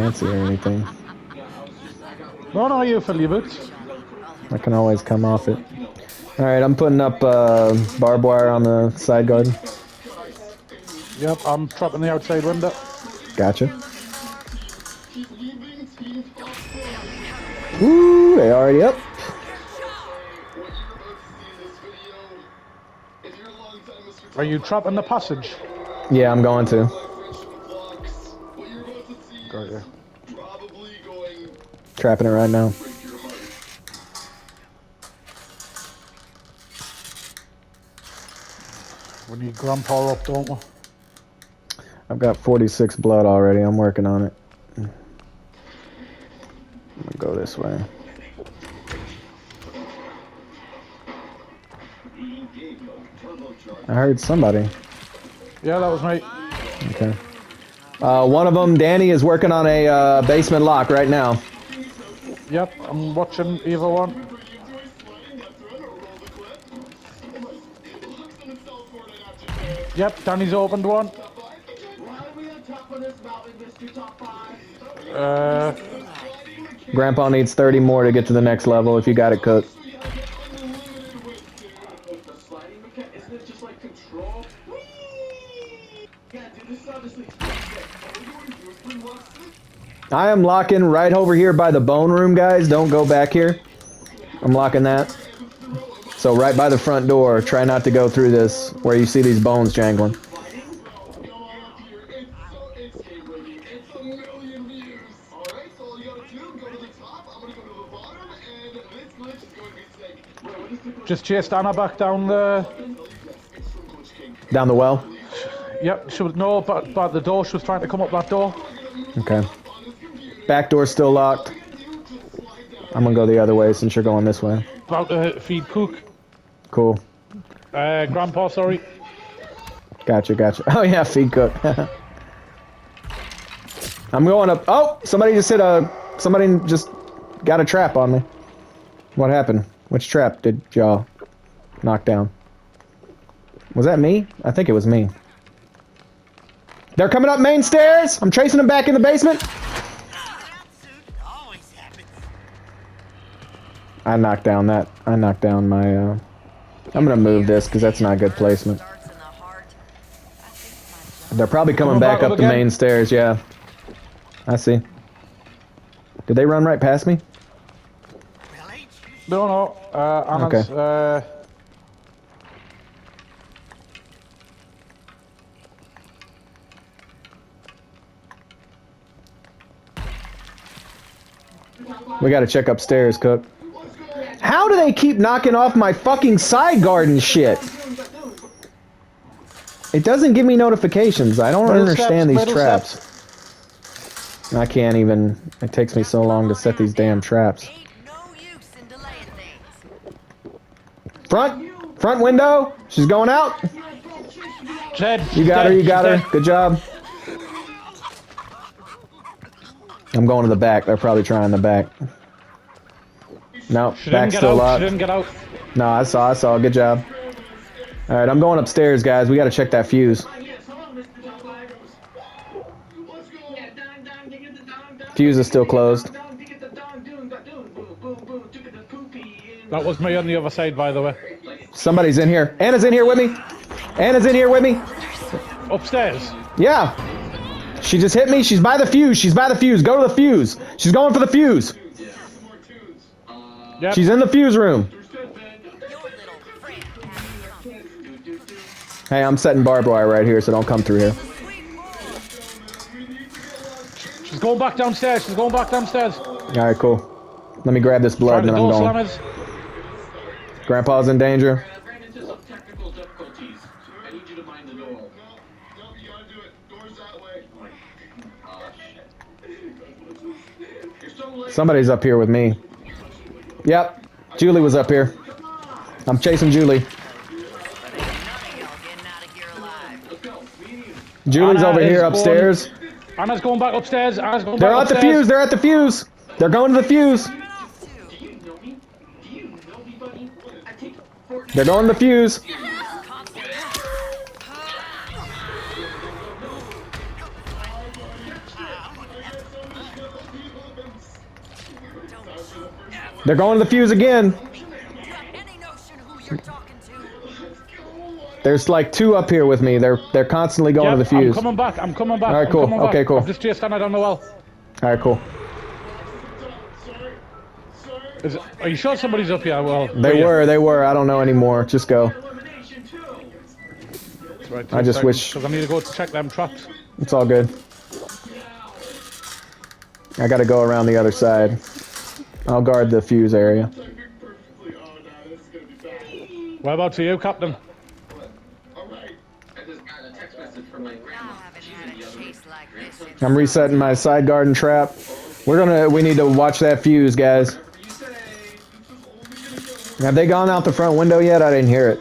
fancy or anything. No, you fill your boots. I can always come off it. Alright, I'm putting up barbed wire on the side garden. Yep, I'm trapping the outside window. Gotcha. Woo, they already up. Are you trapping the passage? Yeah, I'm going to. Got you. Trapping it right now. We need grandpa up, don't we? I've got 46 blood already. I'm working on it. I'm gonna go this way. I heard somebody. Yeah, that was me. Okay. One of them, Danny, is working on a basement lock right now. Yep, I'm watching either one. Yep, Danny's opened one. Grandpa needs 30 more to get to the next level if you got it cooked. I am locking right over here by the bone room, guys. Don't go back here. I'm locking that. So right by the front door. Try not to go through this where you see these bones jangling. Just chased Anna back down the... Down the well? Yep, she was... No, but the door. She was trying to come up that door. Okay. Back door's still locked. I'm gonna go the other way since you're going this way. About to feed Cook. Cool. Grandpa, sorry. Gotcha. Oh yeah, feed Cook. I'm going up. Oh! Somebody just hit a... Somebody just got a trap on me. What happened? Which trap did y'all knock down? Was that me? I think it was me. They're coming up main stairs! I'm chasing them back in the basement! I knocked down that. I knocked down my, I'm gonna move this, because that's not good placement. They're probably coming back up the main stairs, yeah. I see. Did they run right past me? No. Anna's, okay. We gotta check upstairs, Cook. How do they keep knocking off my fucking side garden shit? It doesn't give me notifications. I don't understand these traps. I can't even... It takes me so long to set these damn traps. Front window. She's going out. Jed, you got her. Good job. I'm going to the back. They're probably trying the back. No, back's still locked. She didn't get out. No, I saw. Good job. All right, I'm going upstairs, guys. We got to check that fuse. Fuse is still closed. That was me on the other side, by the way. Somebody's in here. Anna's in here with me. Upstairs? Yeah. She just hit me. She's by the fuse. Go to the fuse. She's going for the fuse. Yep. She's in the fuse room. Hey, I'm setting barbed wire right here, so don't come through here. She's going back downstairs. All right, cool. Let me grab this blood and then I'm going. Grandpa's in danger. Somebody's up here with me. Yep, Julie was up here. I'm chasing Julie. Julie's over here upstairs. Anna's going back upstairs. They're at the fuse. They're going to the fuse. They're going to the fuse. They're going to the fuse again. Do you have any notion who you're talking to? There's like 2 up here with me. They're constantly going to the I'm fuse. coming back. I'm coming back. All right, I'm cool. coming back. Okay, cool. I've just chased down down the well. All right, cool. Are you sure somebody's up here? Well, They were. I don't know anymore. Just go. Right, I just wish. because I need to go to check them traps. It's all good. I gotta go around the other side. I'll guard the fuse area. Whereabouts are you, Captain? I'm resetting my side guard and trap. We need to watch that fuse, guys. Have they gone out the front window yet? I didn't hear it.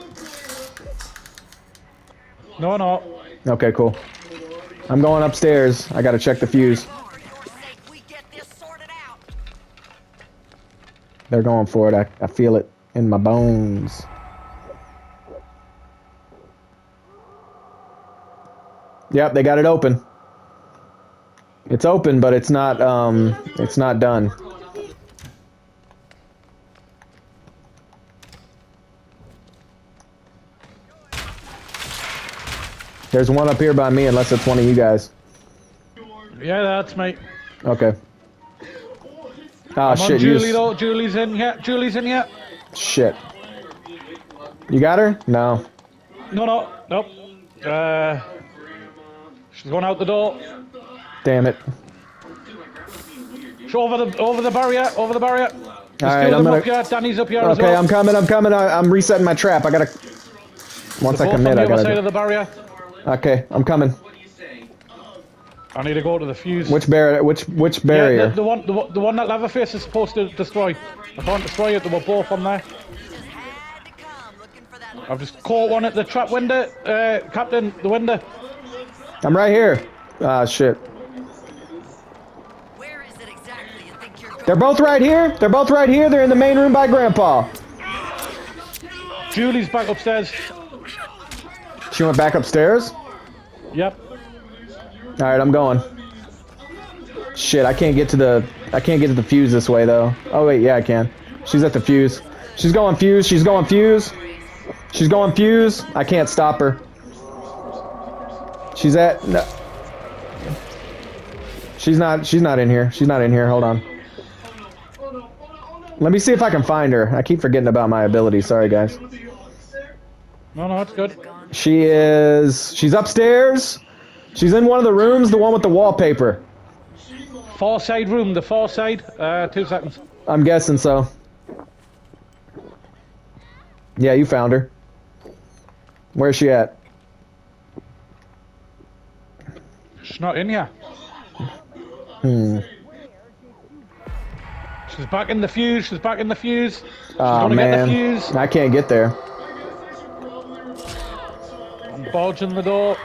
No, no. Okay, cool. I'm going upstairs. I gotta check the fuse. They're going for it. I feel it in my bones. Yep, they got it open. It's open, but it's not done. There's one up here by me, unless it's one of you guys. Yeah, that's me. Okay. Ah, I'm shit, on you Julie, though. Julie's in here. Julie's in here. Shit. You got her? No. No, nope. She's going out the door. Damn it. She's over the barrier. Over the barrier. Alright, I'm gonna... up here. Danny's up here as Okay, well. I'm coming. I'm resetting my trap. I gotta... Once I commit, I on the other side gotta... of the barrier. Okay, I'm coming. I need to go to the fuse. Which barrier? Which barrier? Yeah, the one that Leatherface is supposed to destroy. I can't destroy it. They were both on there. I've just caught one at the trap window, Captain. The window. I'm right here. Ah, shit. Where is it exactly? You think you're They're both right here. They're both right here. They're in the main room by Grandpa. Julie's back upstairs. She went back upstairs? Yep. Alright, I'm going. Shit, I can't get to the fuse this way though. Oh wait, yeah I can. She's at the fuse. She's going fuse. She's going fuse. She's going fuse. I can't stop her. She's at no. She's not in here. She's not in here. Hold on. Let me see if I can find her. I keep forgetting about my ability. Sorry guys. No, it's good. She's upstairs. She's in one of the rooms, the one with the wallpaper. Far side room, the far side. 2 seconds. I'm guessing so. Yeah, you found her. Where's she at? She's not in here. She's back in the fuse. She's back in the fuse. She's gonna get the fuse. I can't get there. I'm barging the door.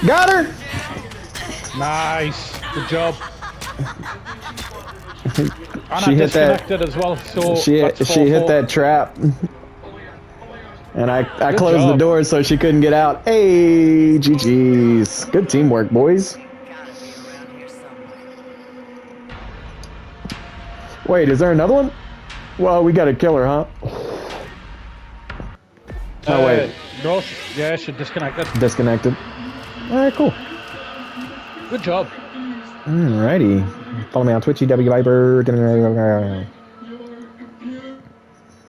Got her! Nice. Good job. And She I hit that. disconnected as well, so She hit that's 4-4. that trap. And I closed the job. door so she couldn't get out. Hey, GG's. Good teamwork, boys. Wait, is there another one? Well, we gotta kill her, huh? Oh, wait. No, yeah, she disconnected. Disconnected. Alright, cool. Good job. Alrighty. Follow me on Twitch, EW Viber.